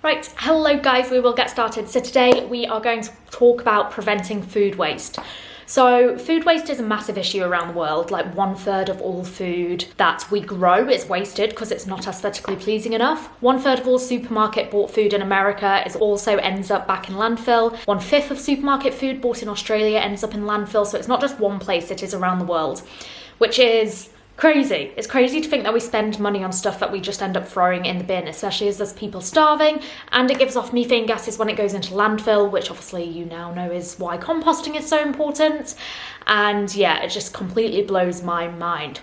Right, hello guys, we will get started. So today we are going to talk about preventing food waste. So food waste is a massive issue around the world. Like 1/3 of all food that we grow is wasted because it's not aesthetically pleasing enough. 1/3 of all supermarket bought food in America also ends up back in landfill. 1/5 of supermarket food bought in Australia ends up in landfill. So it's not just one place, it is around the world, which is crazy. It's crazy to think that we spend money on stuff that we just end up throwing in the bin, especially as there's people starving, and it gives off methane gases when it goes into landfill, which obviously you now know is why composting is so important. And yeah, it just completely blows my mind.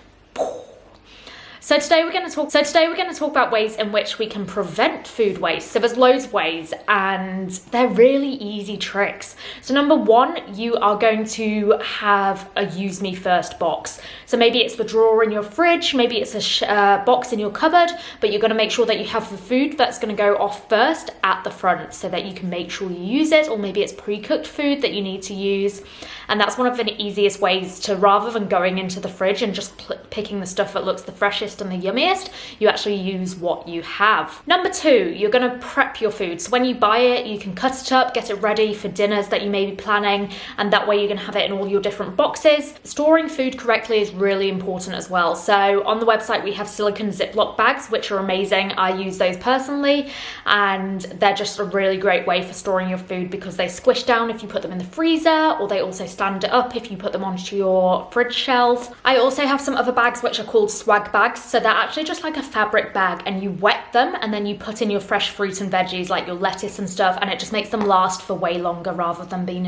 So today we're going to talk about ways in which we can prevent food waste. So there's loads of ways and they're really easy tricks. So number one, you are going to have a use me first box. So maybe it's the drawer in your fridge, maybe it's a box in your cupboard, but you're going to make sure that you have the food that's going to go off first at the front so that you can make sure you use it, or maybe it's pre-cooked food that you need to use. And that's one of the easiest ways to, rather than going into the fridge and just picking the stuff that looks the freshest and the yummiest, you actually use what you have. Number two, you're going to prep your food. So when you buy it, you can cut it up, get it ready for dinners that you may be planning, and that way you're going to have it in all your different boxes. Storing food correctly is really important as well. So on the website we have silicone Ziploc bags, which are amazing. I use those personally, and they're just a really great way for storing your food because they squish down if you put them in the freezer, or they also stand up if you put them onto your fridge shelf. I also have some other bags which are called swag bags. So they're actually just like a fabric bag, and you wet them and then you put in your fresh fruit and veggies like your lettuce and stuff, and it just makes them last for way longer rather than being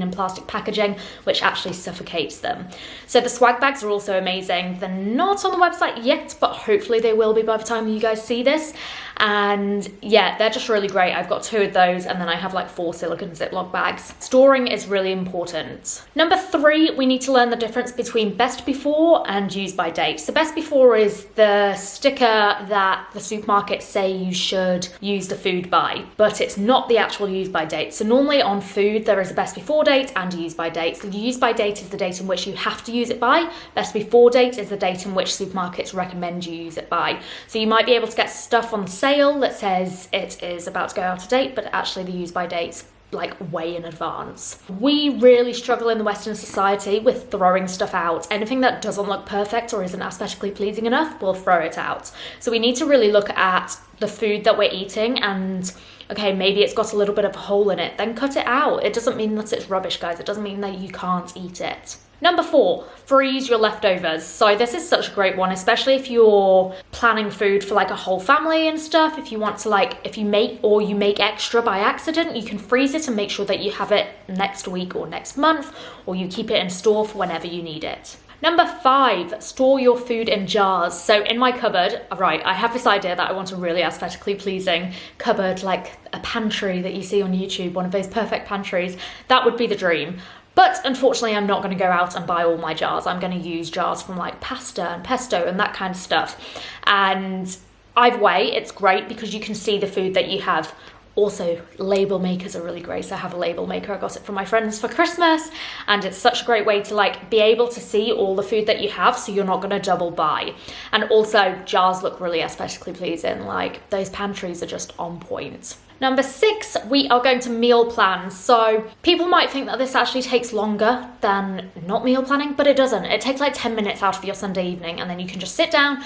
in plastic packaging, which actually suffocates them. So the swag bags are also amazing. They're not on the website yet, but hopefully they will be by the time you guys see this. And yeah, they're just really great. I've got 2 of those, and then I have like 4 silicone Ziploc bags. Storing is really important. Number 3, we need to learn the difference between best before and use by date. So best before is the sticker that the supermarkets say you should use the food by, but it's not the actual use by date. So normally on food there is a best before date and a use by date. So the use by date is the date in which you have to use it by. Best before date is the date in which supermarkets recommend you use it by. So you might be able to get stuff on sale that says it is about to go out of date, but actually the use by date's like way in advance. We really struggle in the Western society with throwing stuff out. Anything that doesn't look perfect or isn't aesthetically pleasing enough, we'll throw it out. So we need to really look at the food that we're eating and okay, maybe it's got a little bit of a hole in it, then cut it out. It doesn't mean that it's rubbish, guys. It doesn't mean that you can't eat it. Number 4, freeze your leftovers. So this is such a great one, especially if you're planning food for like a whole family and stuff. If you want to if you make extra by accident, you can freeze it and make sure that you have it next week or next month, or you keep it in store for whenever you need it. Number 5, store your food in jars. So in my cupboard, right, I have this idea that I want a really aesthetically pleasing cupboard, like a pantry that you see on YouTube, one of those perfect pantries. That would be the dream. But unfortunately, I'm not going to go out and buy all my jars. I'm going to use jars from like pasta and pesto and that kind of stuff. And either way, it's great because you can see the food that you have. Also, label makers are really great. So I have a label maker. I got it from my friends for Christmas, and it's such a great way to be able to see all the food that you have, so you're not going to double buy. And also, jars look really aesthetically pleasing. Like those pantries are just on point. Number 6, we are going to meal plan. So people might think that this actually takes longer than not meal planning, but it doesn't. It takes like 10 minutes out of your Sunday evening, and then you can just sit down.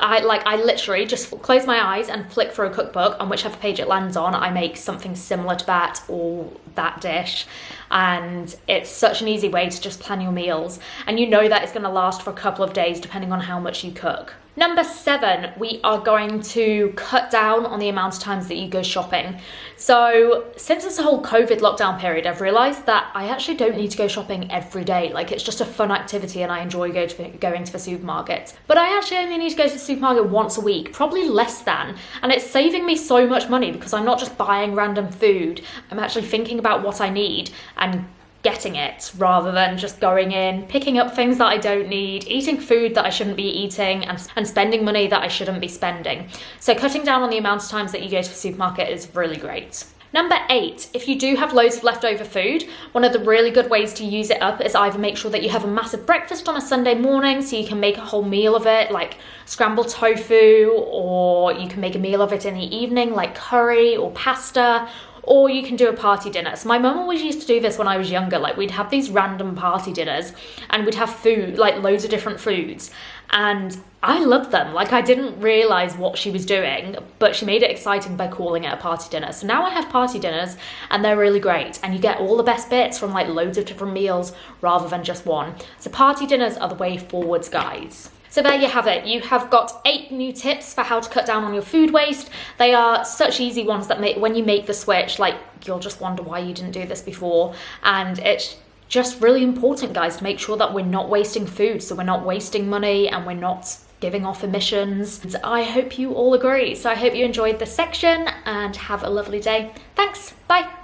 I literally just close my eyes and flick through a cookbook, and whichever page it lands on, I make something similar to that or that dish. And it's such an easy way to just plan your meals. And you know that it's going to last for a couple of days depending on how much you cook. Number 7, we are going to cut down on the amount of times that you go shopping. So since this whole COVID lockdown period, I've realized that I actually don't need to go shopping every day. Like it's just a fun activity and I enjoy going to the supermarket. But I actually only need to go to the supermarket once a week, probably less than. And it's saving me so much money because I'm not just buying random food. I'm actually thinking about what I need and getting it, rather than just going in, picking up things that I don't need, eating food that I shouldn't be eating, and spending money that I shouldn't be spending. So cutting down on the amount of times that you go to the supermarket is really great. Number 8, if you do have loads of leftover food, one of the really good ways to use it up is either make sure that you have a massive breakfast on a Sunday morning so you can make a whole meal of it, like scrambled tofu, or you can make a meal of it in the evening, like curry or pasta, or you can do a party dinner. So my mum always used to do this when I was younger. Like, we'd have these random party dinners and we'd have food, like loads of different foods. And I loved them. Like, I didn't realize what she was doing, but she made it exciting by calling it a party dinner. So now I have party dinners and they're really great. And you get all the best bits from like loads of different meals rather than just one. So party dinners are the way forwards, guys. So there you have it. You have got 8 new tips for how to cut down on your food waste. They are such easy ones that when you make the switch, like, you'll just wonder why you didn't do this before. And it's just really important, guys, to make sure that we're not wasting food, so we're not wasting money and we're not giving off emissions. And I hope you all agree. So I hope you enjoyed this section and have a lovely day. Thanks. Bye.